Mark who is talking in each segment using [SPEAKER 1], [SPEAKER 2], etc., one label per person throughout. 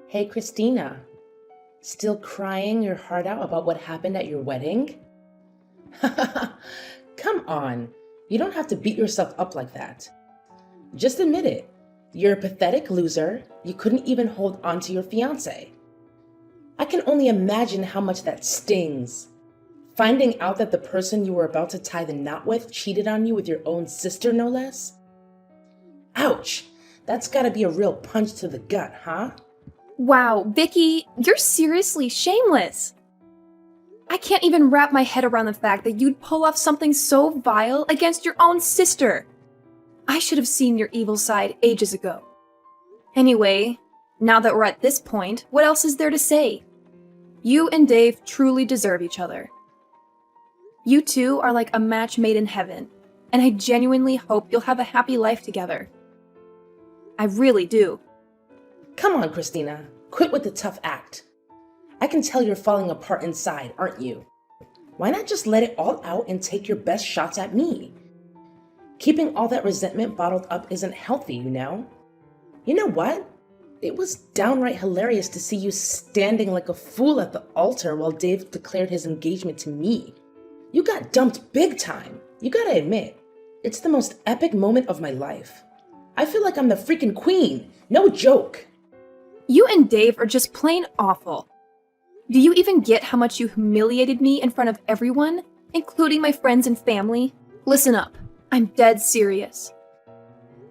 [SPEAKER 1] Hey, Christina, still crying your heart out about what happened at your wedding? Come on, you don't have to beat yourself up like that. Just admit it. You're a pathetic loser. You couldn't even hold on to your fiance. I can only imagine how much that stings. Finding out that the person you were about to tie the knot with cheated on you with your own sister, no less? Ouch! That's gotta be a real punch to the gut, huh?
[SPEAKER 2] Wow, Vicky, you're seriously shameless. I can't even wrap my head around the fact that you'd pull off something so vile against your own sister. I should have seen your evil side ages ago. Anyway, now that we're at this point, what else is there to say? You and Dave truly deserve each other. You two are like a match made in heaven, and I genuinely hope you'll have a happy life together. I really do.
[SPEAKER 1] Come on, Christina. Quit with the tough act. I can tell you're falling apart inside, aren't you? Why not just let it all out and take your best shots at me? Keeping all that resentment bottled up isn't healthy, you know? You know what? It was downright hilarious to see you standing like a fool at the altar while Dave declared his engagement to me. You got dumped big time. You gotta admit, it's the most epic moment of my life. I feel like I'm the freaking queen. No joke.
[SPEAKER 2] You and Dave are just plain awful. Do you even get how much you humiliated me in front of everyone, including my friends and family? Listen up, I'm dead serious.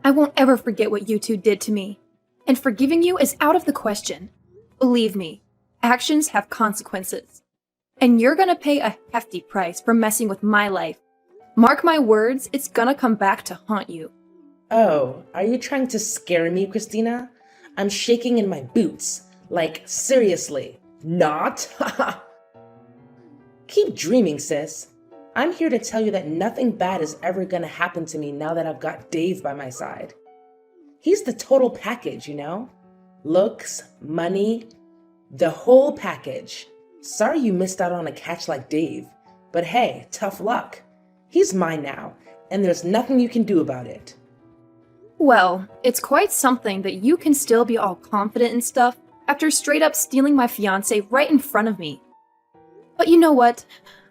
[SPEAKER 2] I won't ever forget what you two did to me, and forgiving you is out of the question. Believe me, actions have consequences, and you're gonna pay a hefty price for messing with my life. Mark my words, it's gonna come back to haunt you.
[SPEAKER 1] Oh, are you trying to scare me, Christina? I'm shaking in my boots. Like, seriously, not? Keep dreaming, sis. I'm here to tell you that nothing bad is ever gonna happen to me now that I've got Dave by my side. He's the total package, you know? Looks, money, the whole package. Sorry you missed out on a catch like Dave, but hey, tough luck. He's mine now, and there's nothing you can do about it.
[SPEAKER 2] Well, it's quite something that you can still be all confident and stuff after straight up stealing my fiance right in front of me. But you know what?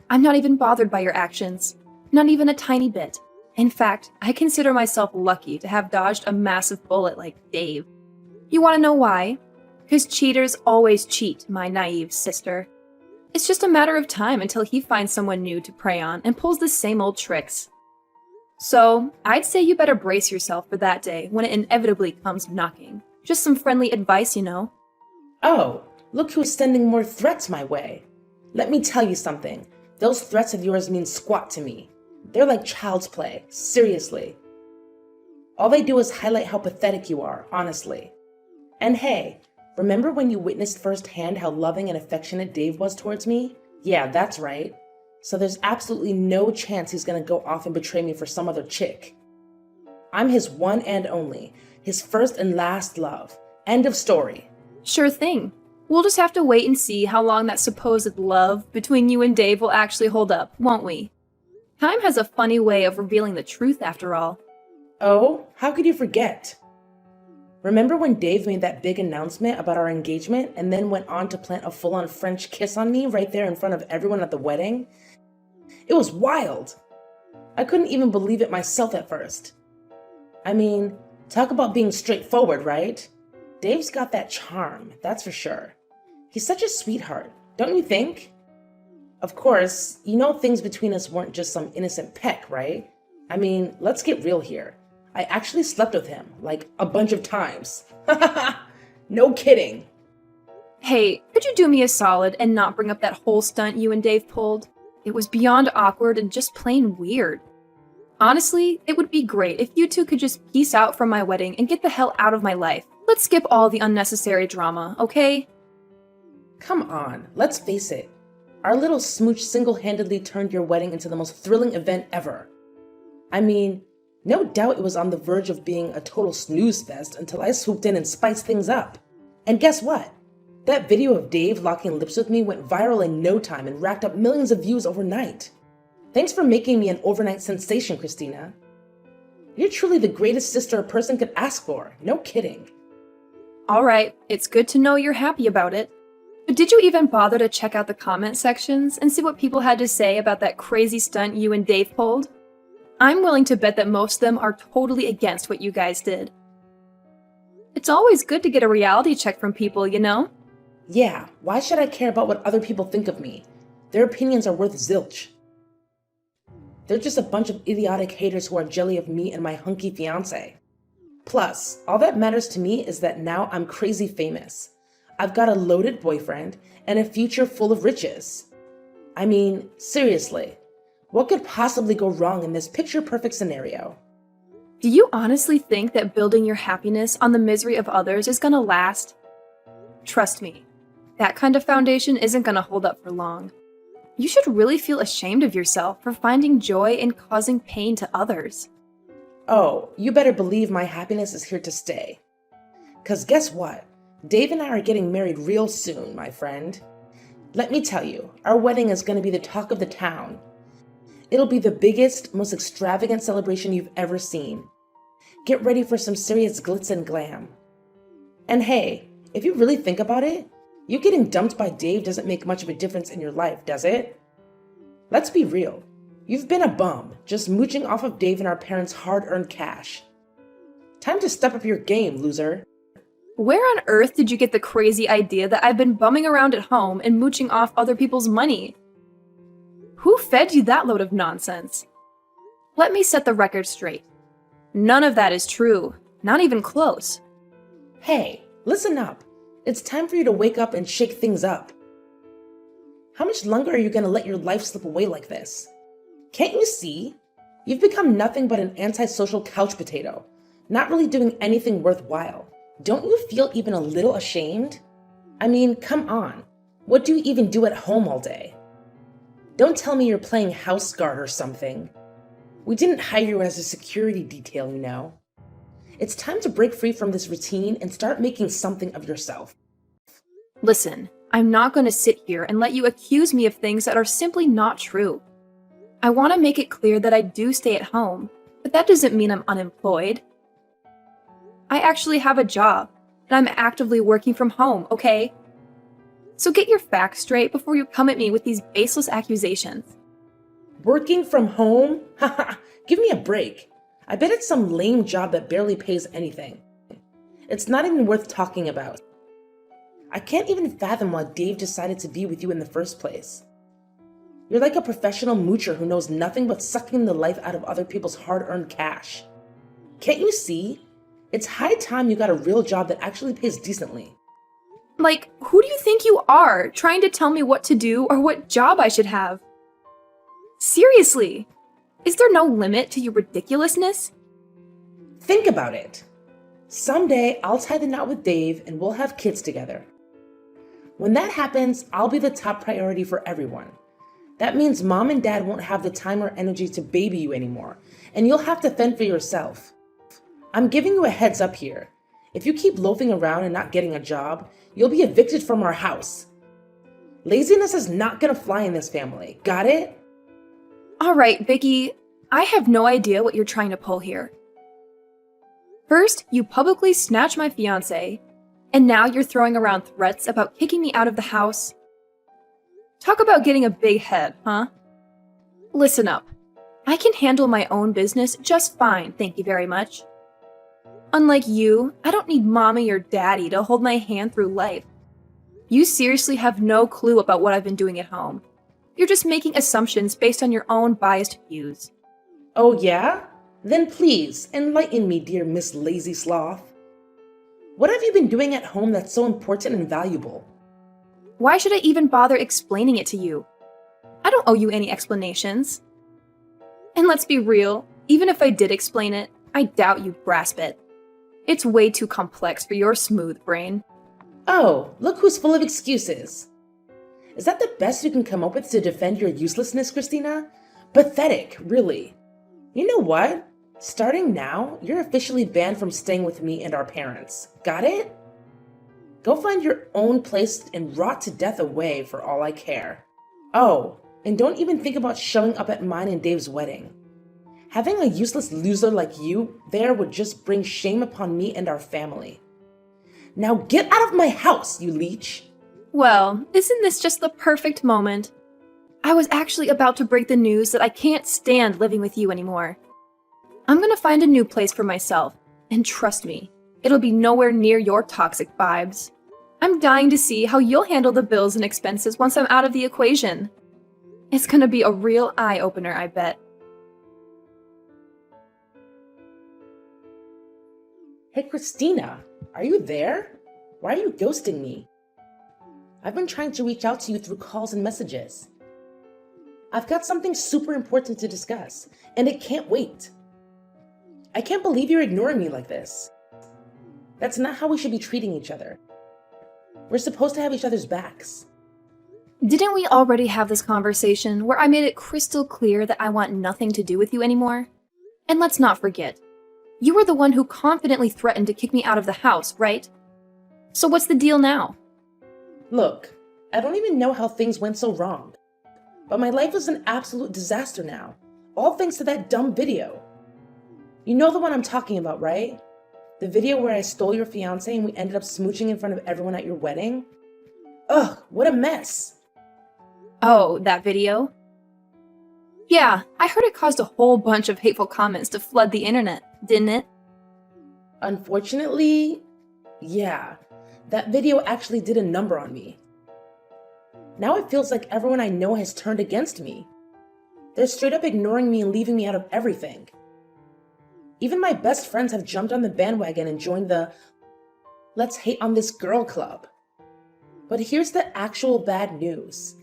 [SPEAKER 2] I'm not even bothered by your actions. Not even a tiny bit. In fact, I consider myself lucky to have dodged a massive bullet like Dave. You want to know why? Because cheaters always cheat, my naive sister. It's just a matter of time until he finds someone new to prey on and pulls the same old tricks. So, I'd say you better brace yourself for that day when it inevitably comes knocking. Just some friendly advice, you know.
[SPEAKER 1] Oh, look who's sending more threats my way. Let me tell you something. Those threats of yours mean squat to me. They're like child's play, seriously. All they do is highlight how pathetic you are, honestly. And hey, remember when you witnessed firsthand how loving and affectionate Dave was towards me? Yeah, that's right. So there's absolutely no chance he's gonna go off and betray me for some other chick. I'm his one and only, his first and last love. End of story.
[SPEAKER 2] Sure thing. We'll just have to wait and see how long that supposed love between you and Dave will actually hold up, won't we? Time has a funny way of revealing the truth after all.
[SPEAKER 1] Oh, how could you forget? Remember when Dave made that big announcement about our engagement and then went on to plant a full-on French kiss on me right there in front of everyone at the wedding? It was wild. I couldn't even believe it myself at first. I mean, talk about being straightforward, right? Dave's got that charm, that's for sure. He's such a sweetheart, don't you think? Of course, you know things between us weren't just some innocent peck, right? I mean, let's get real here. I actually slept with him, like a bunch of times. No kidding.
[SPEAKER 2] Hey, could you do me a solid and not bring up that whole stunt you and Dave pulled? It was beyond awkward and just plain weird. Honestly, it would be great if you two could just peace out from my wedding and get the hell out of my life. Let's skip all the unnecessary drama, okay?
[SPEAKER 1] Come on, let's face it. Our little smooch single-handedly turned your wedding into the most thrilling event ever. I mean, no doubt it was on the verge of being a total snooze fest until I swooped in and spiced things up. And guess what? That video of Dave locking lips with me went viral in no time and racked up millions of views overnight. Thanks for making me an overnight sensation, Christina. You're truly the greatest sister a person could ask for, no kidding.
[SPEAKER 2] Alright, it's good to know you're happy about it. But did you even bother to check out the comment sections and see what people had to say about that crazy stunt you and Dave pulled? I'm willing to bet that most of them are totally against what you guys did. It's always good to get a reality check from people, you know?
[SPEAKER 1] Yeah, why should I care about what other people think of me? Their opinions are worth zilch. They're just a bunch of idiotic haters who are jelly of me and my hunky fiancé. Plus, all that matters to me is that now I'm crazy famous. I've got a loaded boyfriend and a future full of riches. I mean, seriously, what could possibly go wrong in this picture-perfect scenario?
[SPEAKER 2] Do you honestly think that building your happiness on the misery of others is gonna last? Trust me, that kind of foundation isn't gonna hold up for long. You should really feel ashamed of yourself for finding joy in causing pain to others.
[SPEAKER 1] Oh, you better believe my happiness is here to stay. 'Cause guess what? Dave and I are getting married real soon, my friend. Let me tell you, our wedding is going to be the talk of the town. It'll be the biggest, most extravagant celebration you've ever seen. Get ready for some serious glitz and glam. And hey, if you really think about it, you getting dumped by Dave doesn't make much of a difference in your life, does it? Let's be real. You've been a bum, just mooching off of Dave and our parents' hard-earned cash. Time to step up your game, loser.
[SPEAKER 2] Where on earth did you get the crazy idea that I've been bumming around at home and mooching off other people's money? Who fed you that load of nonsense? Let me set the record straight. None of that is true, not even close.
[SPEAKER 1] Hey, listen up. It's time for you to wake up and shake things up. How much longer are you going to let your life slip away like this? Can't you see? You've become nothing but an antisocial couch potato, not really doing anything worthwhile. Don't you feel even a little ashamed? I mean, come on. What do you even do at home all day? Don't tell me you're playing house guard or something. We didn't hire you as a security detail, you know. It's time to break free from this routine and start making something of yourself.
[SPEAKER 2] Listen, I'm not going to sit here and let you accuse me of things that are simply not true. I want to make it clear that I do stay at home, but that doesn't mean I'm unemployed. I actually have a job, and I'm actively working from home, okay? So get your facts straight before you come at me with these baseless accusations.
[SPEAKER 1] Working from home? Haha, give me a break. I bet it's some lame job that barely pays anything. It's not even worth talking about. I can't even fathom why Dave decided to be with you in the first place. You're like a professional moocher who knows nothing but sucking the life out of other people's hard-earned cash. Can't you see? It's high time you got a real job that actually pays decently.
[SPEAKER 2] Like, who do you think you are, trying to tell me what to do or what job I should have? Seriously, is there no limit to your ridiculousness?
[SPEAKER 1] Think about it. Someday, I'll tie the knot with Dave and we'll have kids together. When that happens, I'll be the top priority for everyone. That means mom and dad won't have the time or energy to baby you anymore, and you'll have to fend for yourself. I'm giving you a heads up here. If you keep loafing around and not getting a job, you'll be evicted from our house. Laziness is not gonna fly in this family. Got it?
[SPEAKER 2] All right, Vicky, I have no idea what you're trying to pull here. First, you publicly snatched my fiancé, and now you're throwing around threats about kicking me out of the house. Talk about getting a big head, huh? Listen up. I can handle my own business just fine, thank you very much. Unlike you, I don't need mommy or daddy to hold my hand through life. You seriously have no clue about what I've been doing at home. You're just making assumptions based on your own biased views.
[SPEAKER 1] Oh yeah? Then please, enlighten me, dear Miss Lazy Sloth. What have you been doing at home that's so important and valuable?
[SPEAKER 2] Why should I even bother explaining it to you? I don't owe you any explanations. And let's be real, even if I did explain it, I doubt you'd grasp it. It's way too complex for your smooth brain.
[SPEAKER 1] Oh, look who's full of excuses. Is that the best you can come up with to defend your uselessness, Christina? Pathetic, really. You know what? Starting now, you're officially banned from staying with me and our parents. Got it? Go find your own place and rot to death away for all I care. Oh, and don't even think about showing up at mine and Dave's wedding. Having a useless loser like you there would just bring shame upon me and our family. Now get out of my house, you leech!
[SPEAKER 2] Well, isn't this just the perfect moment? I was actually about to break the news that I can't stand living with you anymore. I'm gonna find a new place for myself, and trust me, it'll be nowhere near your toxic vibes. I'm dying to see how you'll handle the bills and expenses once I'm out of the equation. It's gonna be a real eye-opener, I bet.
[SPEAKER 1] Hey, Christina, are you there? Why are you ghosting me? I've been trying to reach out to you through calls and messages. I've got something super important to discuss, and it can't wait. I can't believe you're ignoring me like this. That's not how we should be treating each other. We're supposed to have each other's backs.
[SPEAKER 2] Didn't we already have this conversation where I made it crystal clear that I want nothing to do with you anymore? And let's not forget, you were the one who confidently threatened to kick me out of the house, right? So what's the deal now?
[SPEAKER 1] Look, I don't even know how things went so wrong. But my life is an absolute disaster now, all thanks to that dumb video. You know the one I'm talking about, right? The video where I stole your fiancé and we ended up smooching in front of everyone at your wedding? Ugh, what a mess.
[SPEAKER 2] Oh, that video? Yeah, I heard it caused a whole bunch of hateful comments to flood the internet, didn't it?
[SPEAKER 1] Unfortunately, yeah, that video actually did a number on me. Now it feels like everyone I know has turned against me. They're straight up ignoring me and leaving me out of everything. Even my best friends have jumped on the bandwagon and joined the "Let's hate on this girl" club. But here's the actual bad news.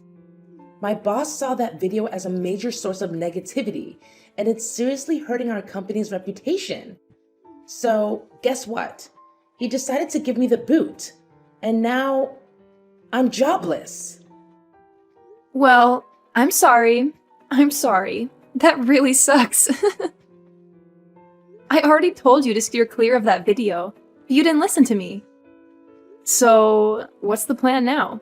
[SPEAKER 1] My boss saw that video as a major source of negativity, and it's seriously hurting our company's reputation. So, guess what? He decided to give me the boot, and now I'm jobless.
[SPEAKER 2] Well, I'm sorry. I'm sorry. That really sucks. I already told you to steer clear of that video, but you didn't listen to me. So, what's the plan now?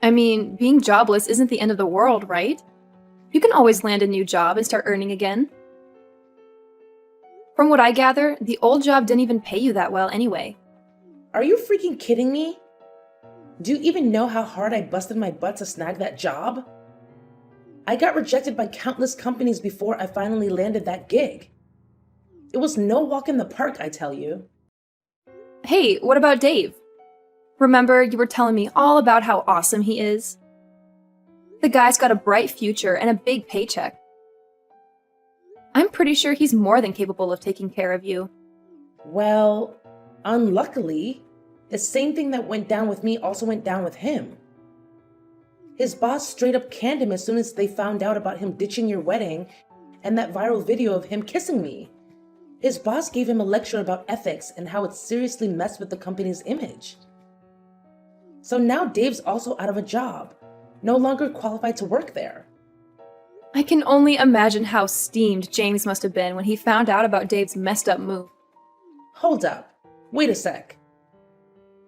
[SPEAKER 2] I mean, being jobless isn't the end of the world, right? You can always land a new job and start earning again. From what I gather, the old job didn't even pay you that well anyway.
[SPEAKER 1] Are you freaking kidding me? Do you even know how hard I busted my butt to snag that job? I got rejected by countless companies before I finally landed that gig. It was no walk in the park, I tell you.
[SPEAKER 2] Hey, what about Dave? Remember, you were telling me all about how awesome he is? The guy's got a bright future and a big paycheck. I'm pretty sure he's more than capable of taking care of you.
[SPEAKER 1] Well, unluckily, the same thing that went down with me also went down with him. His boss straight up canned him as soon as they found out about him ditching your wedding and that viral video of him kissing me. His boss gave him a lecture about ethics and how it seriously messed with the company's image. So now Dave's also out of a job, no longer qualified to work there.
[SPEAKER 2] I can only imagine how steamed James must have been when he found out about Dave's messed up move.
[SPEAKER 1] Hold up. Wait a sec.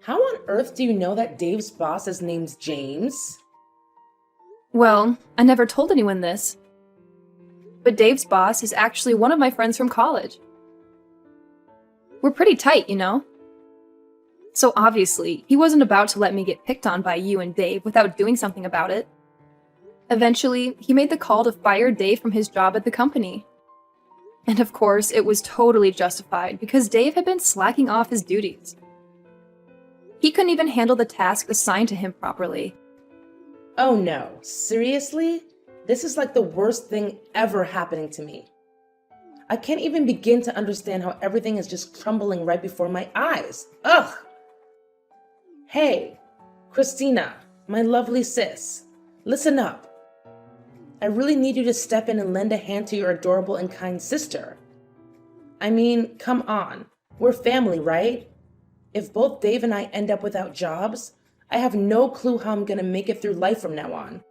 [SPEAKER 1] How on earth do you know that Dave's boss is named James?
[SPEAKER 2] Well, I never told anyone this. But Dave's boss is actually one of my friends from college. We're pretty tight, you know? So obviously, he wasn't about to let me get picked on by you and Dave without doing something about it. Eventually, he made the call to fire Dave from his job at the company. And of course, it was totally justified because Dave had been slacking off his duties. He couldn't even handle the task assigned to him properly.
[SPEAKER 1] Oh no, seriously? This is like the worst thing ever happening to me. I can't even begin to understand how everything is just crumbling right before my eyes. Ugh! Hey, Christina, my lovely sis, listen up. I really need you to step in and lend a hand to your adorable and kind sister. I mean, come on, we're family, right? If both Dave and I end up without jobs, I have no clue how I'm gonna make it through life from now on.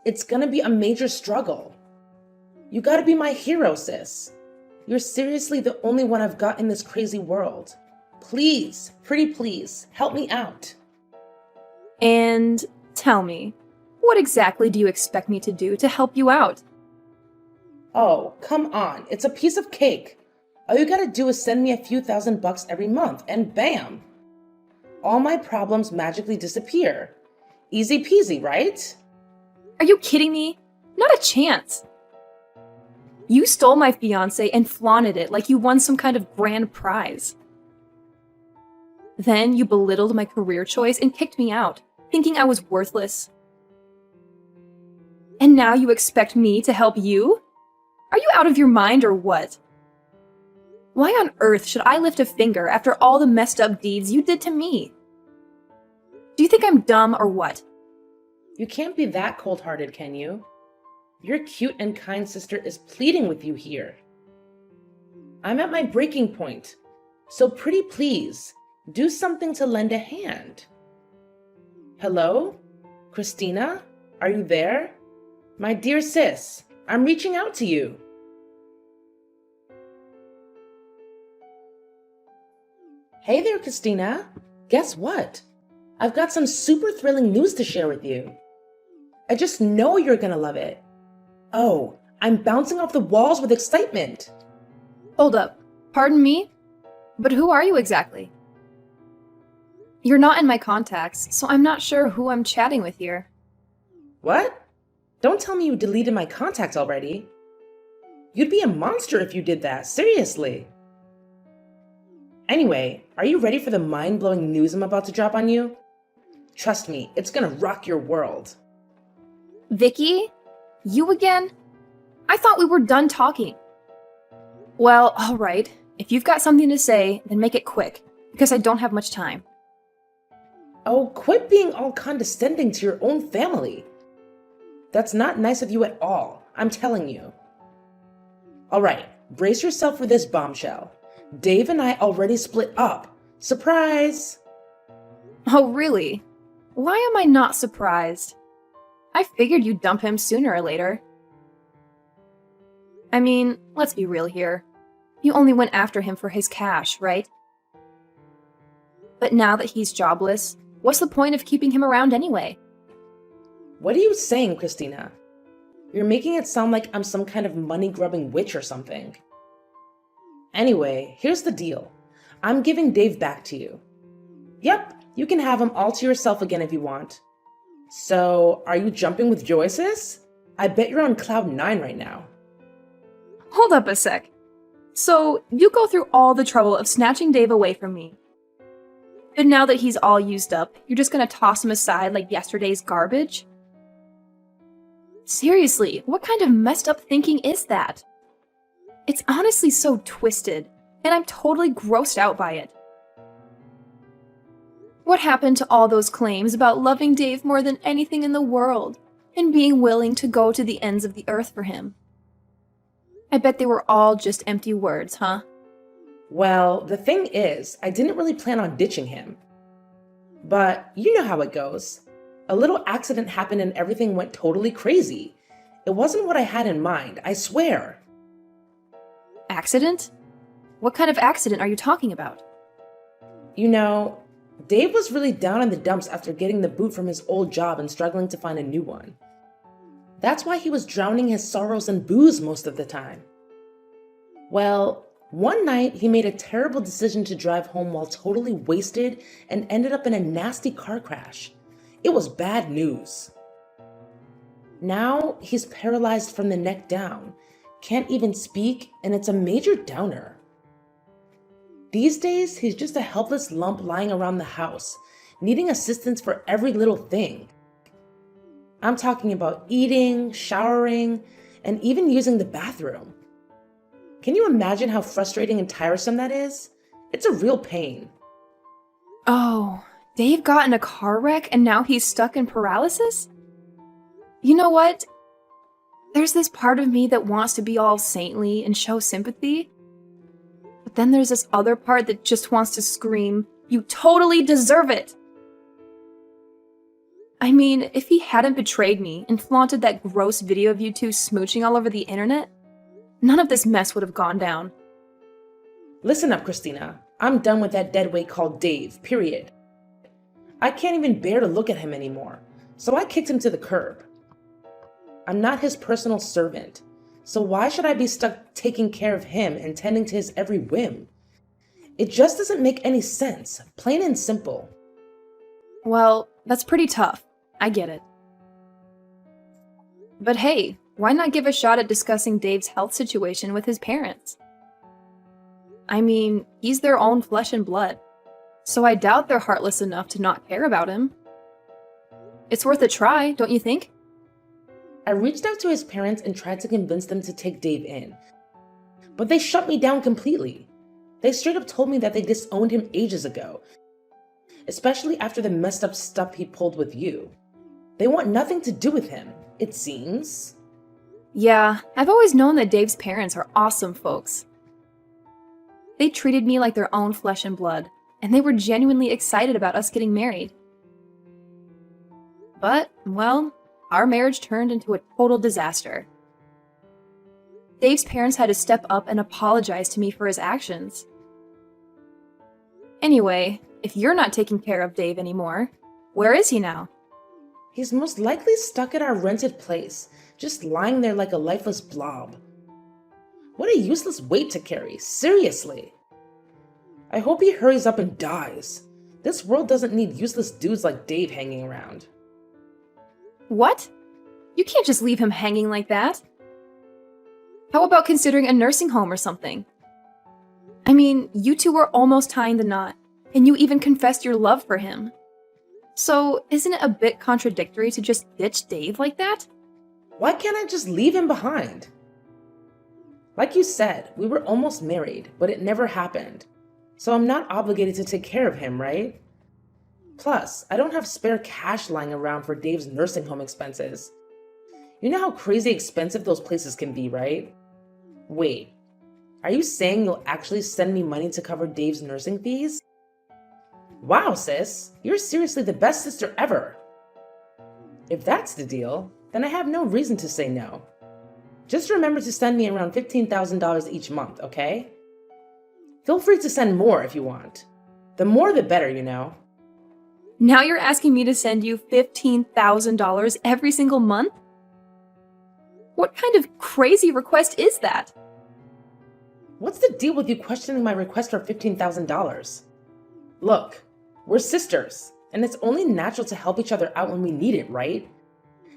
[SPEAKER 1] It's gonna be a major struggle. You gotta be my hero, sis. You're seriously the only one I've got in this crazy world. Please, pretty please, help me out.
[SPEAKER 2] And tell me, what exactly do you expect me to do to help you out?
[SPEAKER 1] Oh, come on, it's a piece of cake. All you gotta do is send me a few $1,000 every month, and bam! all my problems magically disappear. Easy peasy, right?
[SPEAKER 2] Are you kidding me? Not a chance. You stole my fiancé and flaunted it like you won some kind of grand prize. Then you belittled my career choice and kicked me out, thinking I was worthless. And now you expect me to help you? Are you out of your mind or what? Why on earth should I lift a finger after all the messed up deeds you did to me? Do you think I'm dumb or what?
[SPEAKER 1] You can't be that cold-hearted, can you? Your cute and kind sister is pleading with you here. I'm at my breaking point, so pretty please, do something to lend a hand. Hello? Christina? Are you there? My dear sis, I'm reaching out to you. Hey there, Christina. Guess what? I've got some super thrilling news to share with you. I just know you're gonna love it. Oh, I'm bouncing off the walls with excitement.
[SPEAKER 2] Hold up. Pardon me? But who are you exactly? You're not in my contacts, so I'm not sure who I'm chatting with here.
[SPEAKER 1] What? Don't tell me you deleted my contacts already. You'd be a monster if you did that, seriously. Anyway, are you ready for the mind-blowing news I'm about to drop on you? Trust me, it's gonna rock your world.
[SPEAKER 2] Vicky? You again? I thought we were done talking. Well, alright. If you've got something to say, then make it quick, because I don't have much time.
[SPEAKER 1] Oh, quit being all condescending to your own family. That's not nice of you at all, I'm telling you. Alright, brace yourself for this bombshell. Dave and I already split up. Surprise!
[SPEAKER 2] Oh, really? Why am I not surprised? I figured you'd dump him sooner or later. I mean, let's be real here. You only went after him for his cash, right? But now that he's jobless, what's the point of keeping him around anyway?
[SPEAKER 1] What are you saying, Christina? You're making it sound like I'm some kind of money-grubbing witch or something. Anyway, here's the deal. I'm giving Dave back to you. Yep, you can have him all to yourself again if you want. So, are you jumping with joy, sis? I bet you're on cloud 9 right now.
[SPEAKER 2] Hold up a sec. So, you go through all the trouble of snatching Dave away from me. And now that he's all used up, you're just gonna toss him aside like yesterday's garbage? Seriously, what kind of messed up thinking is that? It's honestly so twisted, and I'm totally grossed out by it. What happened to all those claims about loving Dave more than anything in the world, and being willing to go to the ends of the earth for him? I bet they were all just empty words, huh?
[SPEAKER 1] Well, the thing is, I didn't really plan on ditching him. But you know how it goes. A little accident happened and everything went totally crazy. It wasn't what I had in mind, I swear.
[SPEAKER 2] Accident? What kind of accident are you talking about?
[SPEAKER 1] You know, Dave was really down in the dumps after getting the boot from his old job and struggling to find a new one. That's why he was drowning his sorrows in booze most of the time. Well, one night he made a terrible decision to drive home while totally wasted and ended up in a nasty car crash. It was bad news. Now he's paralyzed from the neck down, can't even speak, and it's a major downer. These days, he's just a helpless lump lying around the house, needing assistance for every little thing. I'm talking about eating, showering, and even using the bathroom. Can you imagine how frustrating and tiresome that is? It's a real pain.
[SPEAKER 2] Oh, Dave got in a car wreck and now he's stuck in paralysis? You know what? There's this part of me that wants to be all saintly and show sympathy. But then there's this other part that just wants to scream, "You totally deserve it!" I mean, if he hadn't betrayed me and flaunted that gross video of you two smooching all over the internet, none of this mess would have gone down.
[SPEAKER 1] Listen up, Christina. I'm done with that deadweight called Dave, period. I can't even bear to look at him anymore, so I kicked him to the curb. I'm not his personal servant, so why should I be stuck taking care of him and tending to his every whim? It just doesn't make any sense, plain and simple.
[SPEAKER 2] Well, that's pretty tough. I get it. But hey, why not give a shot at discussing Dave's health situation with his parents? I mean, he's their own flesh and blood, so I doubt they're heartless enough to not care about him. It's worth a try, don't you think?
[SPEAKER 1] I reached out to his parents and tried to convince them to take Dave in, but they shut me down completely. They straight up told me that they disowned him ages ago, especially after the messed up stuff he pulled with you. They want nothing to do with him, it seems.
[SPEAKER 2] Yeah, I've always known that Dave's parents are awesome folks. They treated me like their own flesh and blood, and they were genuinely excited about us getting married. But, well, our marriage turned into a total disaster. Dave's parents had to step up and apologize to me for his actions. Anyway, if you're not taking care of Dave anymore, where is he now?
[SPEAKER 1] He's most likely stuck at our rented place, just lying there like a lifeless blob. What a useless weight to carry, seriously. I hope he hurries up and dies. This world doesn't need useless dudes like Dave hanging around.
[SPEAKER 2] What? You can't just leave him hanging like that. How about considering a nursing home or something? I mean, you two were almost tying the knot, and you even confessed your love for him. So, isn't it a bit contradictory to just ditch Dave like that?
[SPEAKER 1] Why can't I just leave him behind? Like you said, we were almost married, but it never happened. So I'm not obligated to take care of him, right? Plus, I don't have spare cash lying around for Dave's nursing home expenses. You know how crazy expensive those places can be, right? Wait, are you saying you'll actually send me money to cover Dave's nursing fees? Wow, sis, you're seriously the best sister ever. If that's the deal, then I have no reason to say no. Just remember to send me around $15,000 each month, okay? Feel free to send more if you want. The more the better, you know.
[SPEAKER 2] Now you're asking me to send you $15,000 every single month? What kind of crazy request is that?
[SPEAKER 1] What's the deal with you questioning my request for $15,000? Look, we're sisters, and it's only natural to help each other out when we need it, right?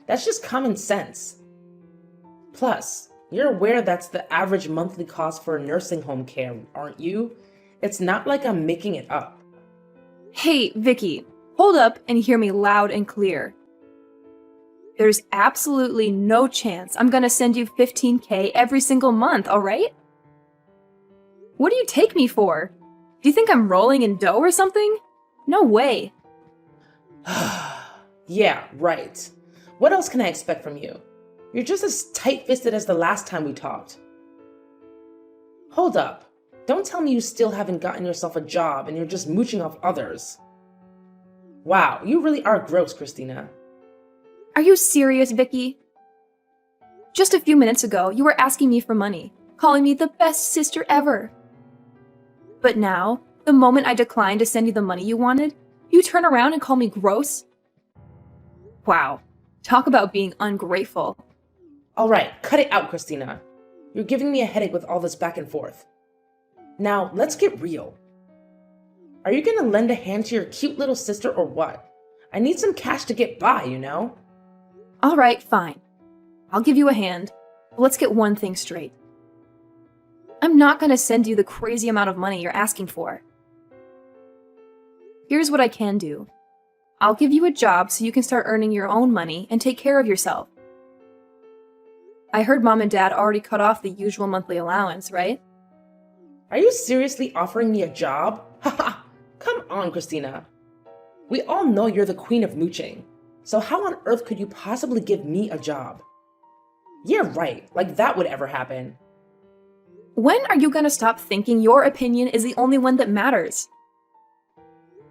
[SPEAKER 1] That's just common sense. Plus, you're aware that's the average monthly cost for nursing home care, aren't you? It's not like I'm making it up.
[SPEAKER 2] Hey, Vicky, hold up and hear me loud and clear. There's absolutely no chance I'm gonna send you $15K every single month, alright? What do you take me for? Do you think I'm rolling in dough or something? No way.
[SPEAKER 1] Yeah, right. What else can I expect from you? You're just as tight-fisted as the last time we talked. Hold up. Don't tell me you still haven't gotten yourself a job and you're just mooching off others. Wow, you really are gross, Christina.
[SPEAKER 2] Are you serious, Vicky? Just a few minutes ago, you were asking me for money, calling me the best sister ever. But now, the moment I decline to send you the money you wanted, you turn around and call me gross? Wow, talk about being ungrateful.
[SPEAKER 1] All right, cut it out, Christina. You're giving me a headache with all this back and forth. Now, let's get real. Are you gonna lend a hand to your cute little sister or what? I need some cash to get by, you know?
[SPEAKER 2] All right, fine. I'll give you a hand, but let's get one thing straight. I'm not gonna send you the crazy amount of money you're asking for. Here's what I can do. I'll give you a job so you can start earning your own money and take care of yourself. I heard Mom and Dad already cut off the usual monthly allowance, right?
[SPEAKER 1] Are you seriously offering me a job? Haha, come on, Christina. We all know you're the queen of mooching, so how on earth could you possibly give me a job? Yeah, right, like that would ever happen.
[SPEAKER 2] When are you gonna stop thinking your opinion is the only one that matters?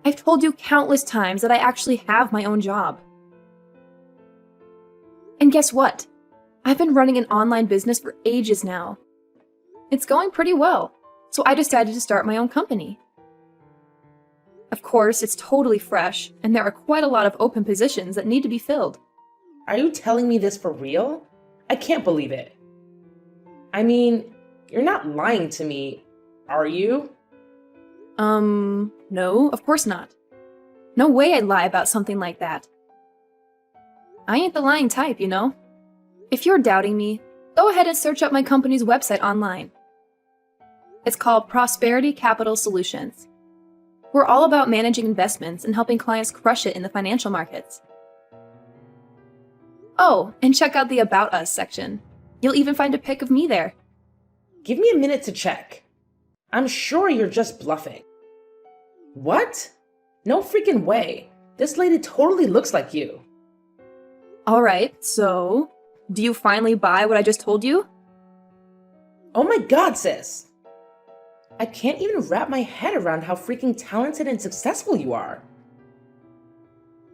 [SPEAKER 2] I've told you countless times that I actually have my own job. And guess what? I've been running an online business for ages now. It's going pretty well, so I decided to start my own company. Of course, it's totally fresh, and there are quite a lot of open positions that need to be filled.
[SPEAKER 1] Are you telling me this for real? I can't believe it. I mean, you're not lying to me, are you?
[SPEAKER 2] No, of course not. No way I'd lie about something like that. I ain't the lying type, you know? If you're doubting me, go ahead and search up my company's website online. It's called Prosperity Capital Solutions. We're all about managing investments and helping clients crush it in the financial markets. Oh, and check out the About Us section. You'll even find a pic of me there.
[SPEAKER 1] Give me a minute to check. I'm sure you're just bluffing. What? No freaking way. This lady totally looks like you.
[SPEAKER 2] Alright, so, do you finally buy what I just told you?
[SPEAKER 1] Oh my god, sis! I can't even wrap my head around how freaking talented and successful you are.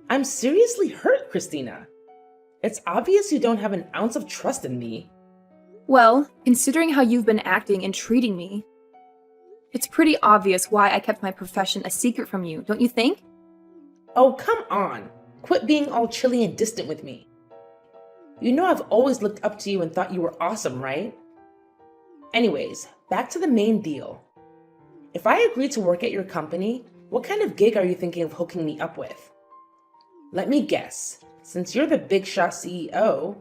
[SPEAKER 1] I'm seriously hurt, Christina. It's obvious you don't have an ounce of trust in me.
[SPEAKER 2] Well, considering how you've been acting and treating me, it's pretty obvious why I kept my profession a secret from you, don't you think?
[SPEAKER 1] Oh, come on. Quit being all chilly and distant with me. You know I've always looked up to you and thought you were awesome, right? Anyways, back to the main deal. If I agree to work at your company, what kind of gig are you thinking of hooking me up with? Let me guess. Since you're the big shot CEO,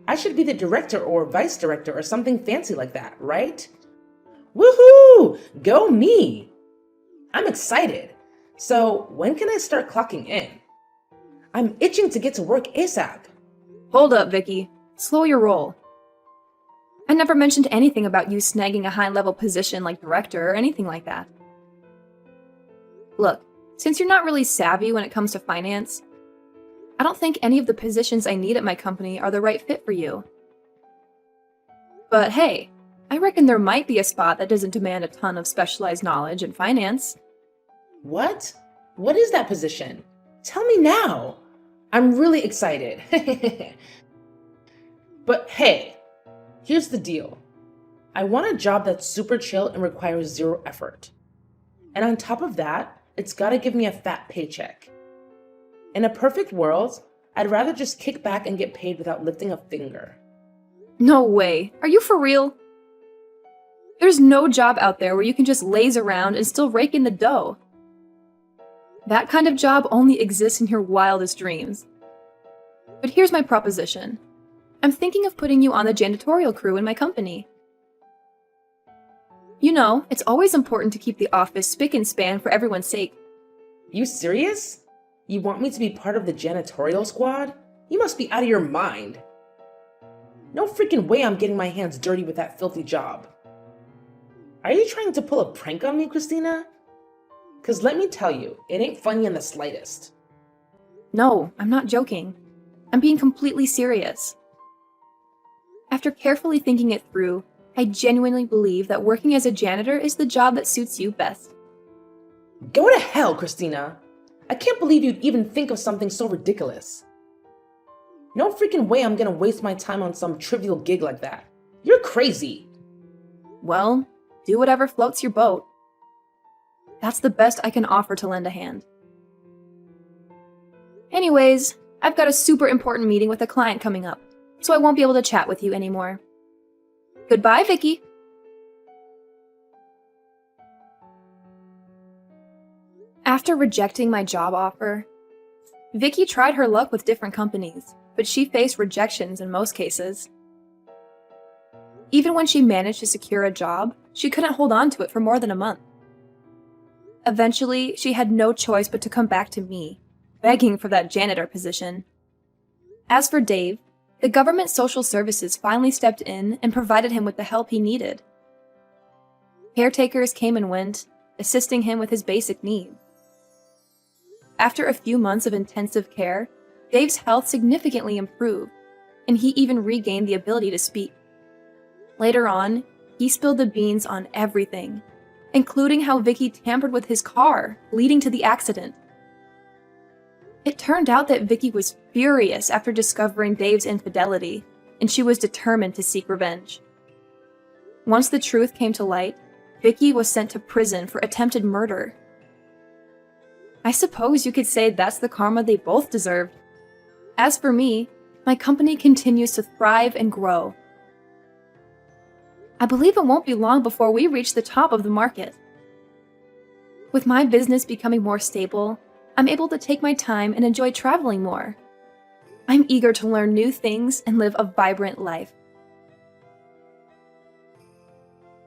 [SPEAKER 1] I should be the director or vice director or something fancy like that, right? Woohoo! Go me! I'm excited. So when can I start clocking in? I'm itching to get to work ASAP.
[SPEAKER 2] Hold up, Vicky. Slow your roll. I never mentioned anything about you snagging a high-level position like director or anything like that. Look, since you're not really savvy when it comes to finance, I don't think any of the positions I need at my company are the right fit for you. But hey, I reckon there might be a spot that doesn't demand a ton of specialized knowledge in finance.
[SPEAKER 1] What? What is that position? Tell me now. I'm really excited. But hey, here's the deal. I want a job that's super chill and requires zero effort. And on top of that, it's gotta give me a fat paycheck. In a perfect world, I'd rather just kick back and get paid without lifting a finger.
[SPEAKER 2] No way. Are you for real? There's no job out there where you can just laze around and still rake in the dough. That kind of job only exists in your wildest dreams. But here's my proposition. I'm thinking of putting you on the janitorial crew in my company. You know, it's always important to keep the office spick and span for everyone's sake.
[SPEAKER 1] You serious? You want me to be part of the janitorial squad? You must be out of your mind. No freaking way I'm getting my hands dirty with that filthy job. Are you trying to pull a prank on me, Christina? Cause let me tell you, it ain't funny in the slightest.
[SPEAKER 2] No, I'm not joking. I'm being completely serious. After carefully thinking it through, I genuinely believe that working as a janitor is the job that suits you best.
[SPEAKER 1] Go to hell, Christina. I can't believe you'd even think of something so ridiculous. No freaking way I'm gonna waste my time on some trivial gig like that. You're crazy.
[SPEAKER 2] Well, do whatever floats your boat. That's the best I can offer to lend a hand. Anyways, I've got a super important meeting with a client coming up, so I won't be able to chat with you anymore. Goodbye, Vicky. After rejecting my job offer, Vicky tried her luck with different companies, but she faced rejections in most cases. Even when she managed to secure a job, she couldn't hold on to it for more than a month. Eventually, she had no choice but to come back to me, begging for that janitor position. As for Dave, the government social services finally stepped in and provided him with the help he needed. Caretakers came and went, assisting him with his basic needs. After a few months of intensive care, Dave's health significantly improved, and he even regained the ability to speak. Later on, he spilled the beans on everything, including how Vicky tampered with his car, leading to the accident. It turned out that Vicky was furious after discovering Dave's infidelity, and she was determined to seek revenge. Once the truth came to light, Vicky was sent to prison for attempted murder. I suppose you could say that's the karma they both deserved. As for me, my company continues to thrive and grow. I believe it won't be long before we reach the top of the market. With my business becoming more stable, I'm able to take my time and enjoy traveling more. I'm eager to learn new things and live a vibrant life,